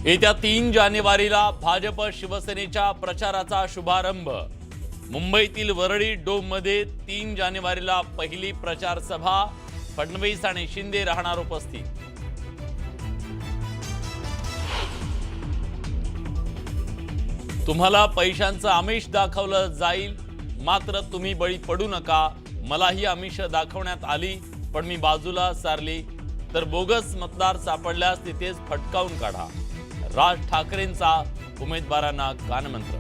येत्या 3 जानेवारीला भाजप शिवसेनेच्या प्रचाराचा शुभारंभ। मुंबईतील वरळी डोममध्ये 3 जानेवारीला पहिली प्रचार सभा। फडणवीस आणि शिंदे राहणार उपस्थित। तुम्हाला पैशांचं आमिष दाखवलं जाईल, मात्र तुम्ही बळी पडू नका। मलाही आमिष दाखवण्यात आली, पण मी बाजूला सारली। तर बोगस मतदार सापडल्यास तिथेच फटकावून काढा। राज ठाकरेंचा उमेदवारांना कानमंत्र।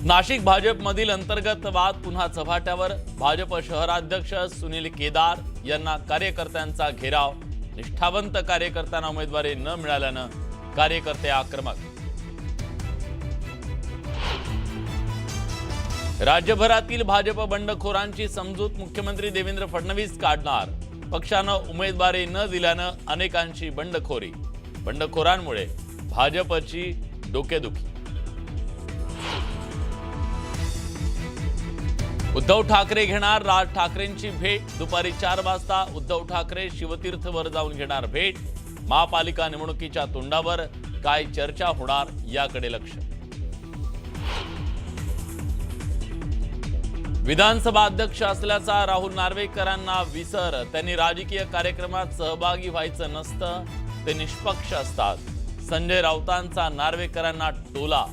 नाशिक भाजपमधील अंतर्गत वाद पुन्हा चव्हाट्यावर। भाजप शहराध्यक्ष सुनील केदार यांना कार्यकर्त्यांचा घेराव। निष्ठावंत कार्यकर्त्यांना उमेदवारी न मिळाल्यानं कार्यकर्ते आक्रमक। राज्यभरातील भाजप बंडखोरांची समजूत मुख्यमंत्री देवेंद्र फडणवीस काढणार। पक्षानं उमेदवारी न दिल्यानं अनेकांची बंडखोरी। बंडखोरांमुळे भाजपची डोकेदुखी। उद्धव ठाकरे घेणार राज ठाकरेंची भेट। दुपारी 4 वाजता उद्धव ठाकरे शिवतीर्थवर जाऊन घेणार भेट। महापालिका निवडणुकीच्या तोंडावर काय चर्चा होणार याकडे लक्ष। विधानसभा अध्यक्ष असल्याचा राहुल नार्वेकरांना विसर। त्यांनी राजकीय कार्यक्रमात सहभागी व्हायचं नसतं, ते निष्पक्ष असतात। संजय राऊतांचा नार्वेकरांना टोला।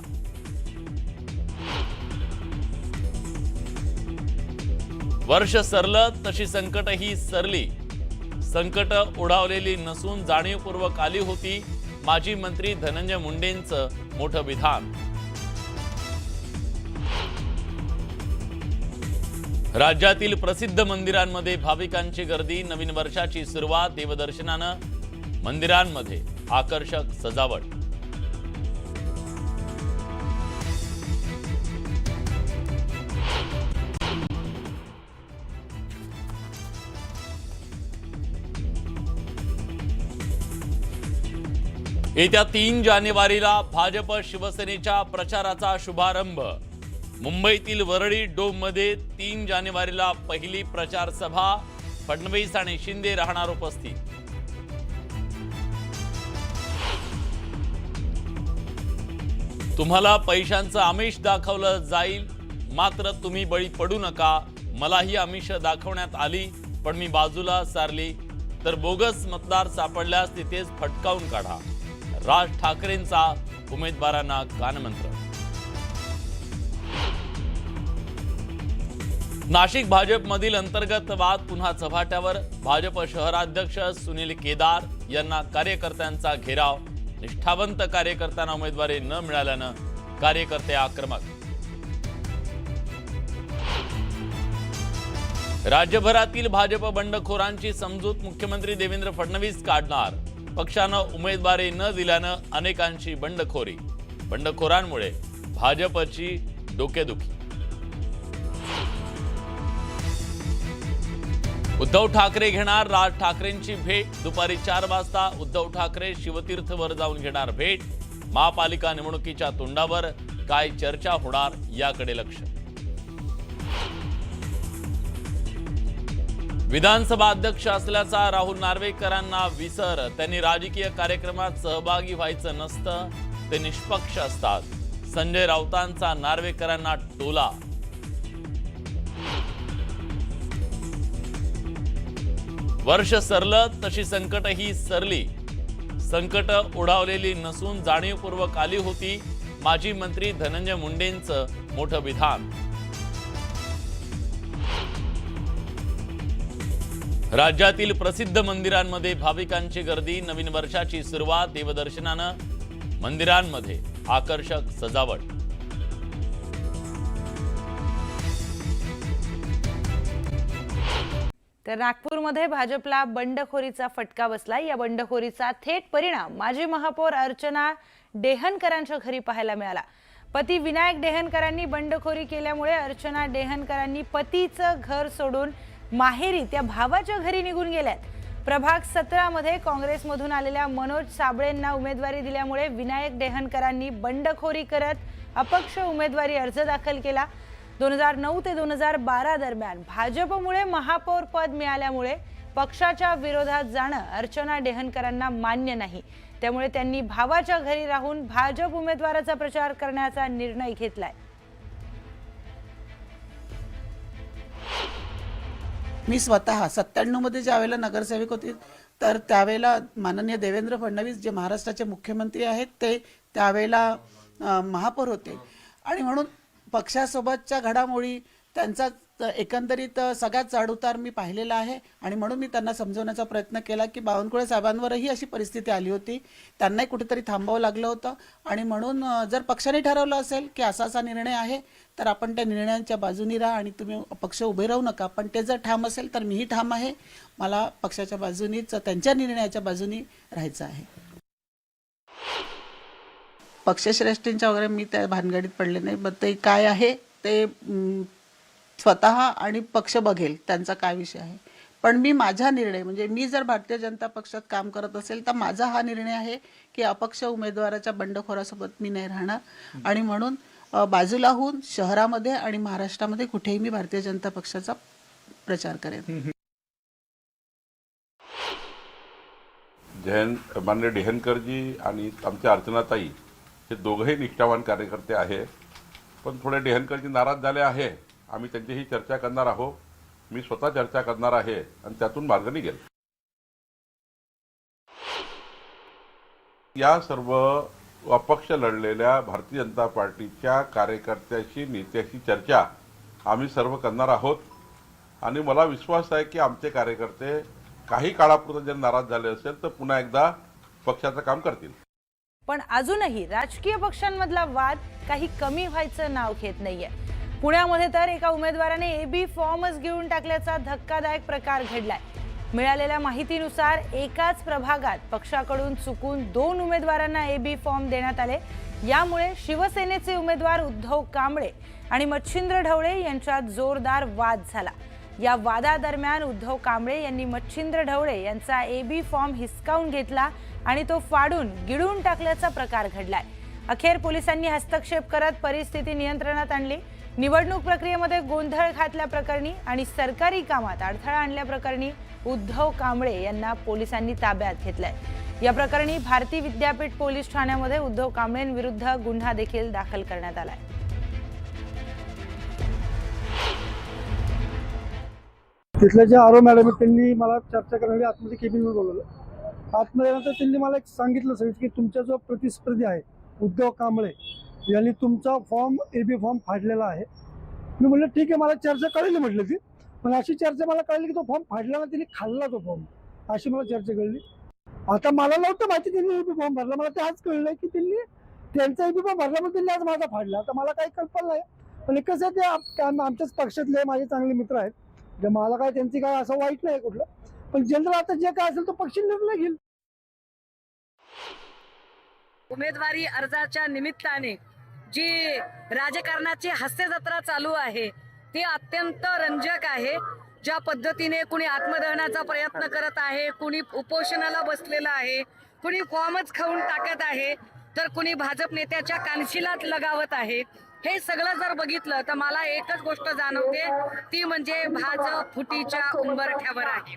वर्ष सरलं तशी संकटही सरली। संकट ओढावलेली नसून जाणीवपूर्वक आली होती। माजी मंत्री धनंजय मुंडेंचं मोठं विधान। राज्यातील प्रसिद्ध मंदिरांमध्ये भाविकांची गर्दी। नवीन वर्षाची सुरुवात देवदर्शनानं। मंदिरांमध्ये आकर्षक सजावट। येत्या 3 जानेवारीला भाजप शिवसेनेच्या प्रचाराचा शुभारंभ। मुंबईतील वरळी डोममध्ये 3 जानेवारीला पहिली प्रचार सभा। फडणवीस आणि शिंदे राहणार उपस्थित। तुम्हाला पैशांचं आमिष दाखवलं जाईल, मात्र तुम्ही बळी पडू नका। मलाही आमिष दाखवण्यात आली, पण मी बाजूला सारली। तर बोगस मतदार सापडल्यास तिथेच फटकावून काढा। राज ठाकरेंचा उमेदवारांना कानमंत्र। नाशिक भाजपमधील अंतर्गत वाद पुन्हा चव्हाट्यावर। भाजप शहराध्यक्ष सुनील केदार यांना कार्यकर्त्यांचा घेराव। निष्ठावंत कार्यकर्त्यांना उमेदवारी न मिळाल्यानं कार्यकर्ते आक्रमक। राज्यभरातील भाजप बंडखोरांची समजूत मुख्यमंत्री देवेंद्र फडणवीस काढणार। पक्षानं उमेदवारी न दिल्यानं अनेकांची बंडखोरी। बंडखोरांमुळे भाजपची डोकेदुखी। उद्धव ठाकरे घेणार राज ठाकरेंची भेट। दुपारी 4 वाजता उद्धव ठाकरे शिवतीर्थवर जाऊन घेणार भेट। महापालिका निवडणुकीच्या तोंडावर काय चर्चा होणार याकडे लक्ष। विधानसभा अध्यक्ष असल्याचा राहुल नार्वेकरांना विसर। त्यांनी राजकीय कार्यक्रमात सहभागी व्हायचं नसतं, ते निष्पक्ष असतात। संजय राऊतांचा नार्वेकरांना टोला। वर्ष सरलं तशी संकटही सरली। संकट ओढावलेली नसून जाणीवपूर्वक आली होती। माजी मंत्री धनंजय मुंडेंचं मोठं विधान। राज्यातील प्रसिद्ध मंदिरांमध्ये भाविकांची गर्दी। नवीन वर्षाची सुरुवात देवदर्शनानं। मंदिरांमध्ये आकर्षक सजावट। तर नागपूरमध्ये भाजपला बंडखोरीचा फटका बसला। या बंडखोरीचा थेट परिणाम माजी महापौर अर्चना डेहनकरांच्या घरी पाहायला मिळाला। पती विनायक डेहनकरांनी बंडखोरी केल्यामुळे अर्चना डेहनकरांनी पतीचं घर सोडून माहेरी त्या भावाच्या घरी निघून गेल्यात। प्रभाग 17 मध्ये काँग्रेसमधून आलेल्या मनोज साबळेंना उमेदवारी दिल्यामुळे विनायक डेहनकरांनी बंडखोरी करत अपक्ष उमेदवारी अर्ज दाखल केला। 2009 ते 2012 दरम्यान भाजपमुळे महापौर पद मिळाल्यामुळे पक्षाच्या विरोधात जाणं अर्चना डेहनकरांना मान्य नाही. त्यामुळे त्यांनी भावाच्या घरी राहून भाजप उमेदवाराचा प्रचार करण्याचा निर्णय घेतलाय. मी स्वतः 97 मध्ये ज्या वेळेला नगरसेवक होते तर त्यावेळेला माननीय देवेंद्र फडणवीस जे महाराष्ट्राचे मुख्यमंत्री आहेत ते त्यावेळेला महापौर होते आणि म्हणून पक्षासोबतच्या घडामोडी त्यांचा एकंदरीत सगळ्यात चढउतार मी पाहिलेला आहे आणि म्हणून मी त्यांना समजवण्याचा प्रयत्न केला की बावनकुळे साहेबांवरही अशी परिस्थिती आली होती, त्यांनाही कुठेतरी थांबावं लागलं होतं आणि म्हणून जर पक्षाने ठरवलं असेल की असा निर्णय आहे तर आपण त्या निर्णयांच्या बाजूनी राहा आणि तुम्ही पक्ष उभे राहू नका. पण ते जर ठाम असेल तर मीही ठाम आहे, मला पक्षाच्या बाजूनीच त्यांच्या निर्णयाच्या बाजूनी राहायचं आहे. पक्षश्रेष्ठींच्या वगैरे मी त्या भानगडीत पडले नाही, मग ते काय आहे ते स्वतः आणि पक्ष बघेल त्यांचा काय विषय आहे. पण मी माझा निर्णय म्हणजे मी जर भारतीय जनता पक्षात काम करत असेल तर माझा हा निर्णय आहे की अपक्ष उमेदवाराच्या बंडखोरासोबत मी नाही राहणार आणि म्हणून बाजूला होऊन शहरामध्ये आणि महाराष्ट्रामध्ये कुठेही मी भारतीय जनता पक्षाचा प्रचार करेन. माननीय डेहनकरजी आणि आमच्या अर्चनाताई हे दोघंही निष्ठावान कार्यकर्ते आहे, पण थोडे डेहनकरजी नाराज झाले आहे. आम्ही त्यांच्याशी चर्चा करणार आहोत, मी स्वतः चर्चा करणार आहे आणि त्यातून मार्ग निघेल. या सर्व अपक्ष लढलेल्या भारतीय जनता पार्टीच्या कार्यकर्त्याशी नेत्याशी चर्चा आम्ही सर्व करणार आहोत आणि मला विश्वास आहे की आमचे कार्यकर्ते काही काळापुरते जर नाराज झाले असेल तर पुन्हा एकदा पक्षाचं काम करतील. पण अजूनही राजकीय पक्षांमधला वाद काही कमी व्हायचं नाव घेत नाहीये. पुण्यामध्ये तर एका उमेदवाराने एबी फॉर्मच घेऊन टाकल्याचा धक्कादायक प्रकार घडलाय. मिळालेल्या माहितीनुसार एकाच प्रभागात पक्षाकडून चुकून 2 उमेदवारांना एबी फॉर्म देण्यात आले. यामुळे शिवसेनेचे उमेदवार उद्धव कांबळे आणि मच्छिंद्र ढवळे यांच्यात जोरदार वाद झाला. या वादादरम्यान उद्धव कांबळे यांनी मच्छिंद्र ढवळे यांचा एबी फॉर्म हिसकावून घेतला आणि तो फाडून गिळून टाकल्याचा प्रकार घडलाय. अखेर पोलिसांनी हस्तक्षेप करत परिस्थिती नियंत्रणात आणली. निवडणूक प्रक्रियेमध्ये गोंधळ घातल्याप्रकरणी आणि सरकारी कामात अडथळा आणल्याप्रकरणी उद्धव कांबळे यांना पोलिसांनी ताब्यात घेतलंय. या प्रकरणी भारती विद्यापीठ पोलीस ठाण्यामध्ये उद्धव कांबळेंविरुद्ध गुन्हा देखील दाखल करण्यात आलाय. तिथल्या जे आरो मॅडम आहेत त्यांनी मला चर्चा करण्यासाठी आतमध्ये केबिनवर बोलवलं. आतमध्ये नंतर त्यांनी मला एक सांगितलं सर की तुमचा जो प्रतिस्पर्धी आहे उद्धव कांबळे यांनी तुमचा फॉर्म एबी फॉर्म फाडलेला आहे. मी म्हटलं ठीक आहे, मला चर्चा कळली म्हटलं ती, पण अशी चर्चा मला कळली की तो फॉर्म फाडला ना, त्यांनी खाल्ला तो फॉर्म, अशी मला चर्चा कळली. आता मला नव्हतं माहिती त्यांनी एबी फॉर्म भरला, मला ते आज कळलं की त्यांनी त्यांचा एबी फॉर्म भरला पण त्यांनी आज माझा फाडला. आता मला काही कल्पना नाही, पण कसं ते आमच्याच पक्षातले माझे चांगले मित्र आहेत, जे मला काय त्यांची काय असं वाईट नाही कुठलं, पण जनरल आता जे काय असेल तो पक्ष निर्णय घेईल. उमेदवारी अर्जाच्या निमित्ताने जी राजकारणाची हास्य जत्रा चालू आहे ती अत्यंत रंजक आहे. ज्या पद्धतीने कुणी आत्मदहनाचा प्रयत्न करत आहे, कुणी उपोषणाला बसलेला आहे, कुणी फॉर्मच खाऊन टाकत आहे, तर कुणी भाजप नेत्याच्या कानशिलात लगावत आहे. हे सगळं जर बघितलं तर मला एकच गोष्ट जाणवते, ती म्हणजे भाजप फुटीच्या उंबरठ्यावर आहे.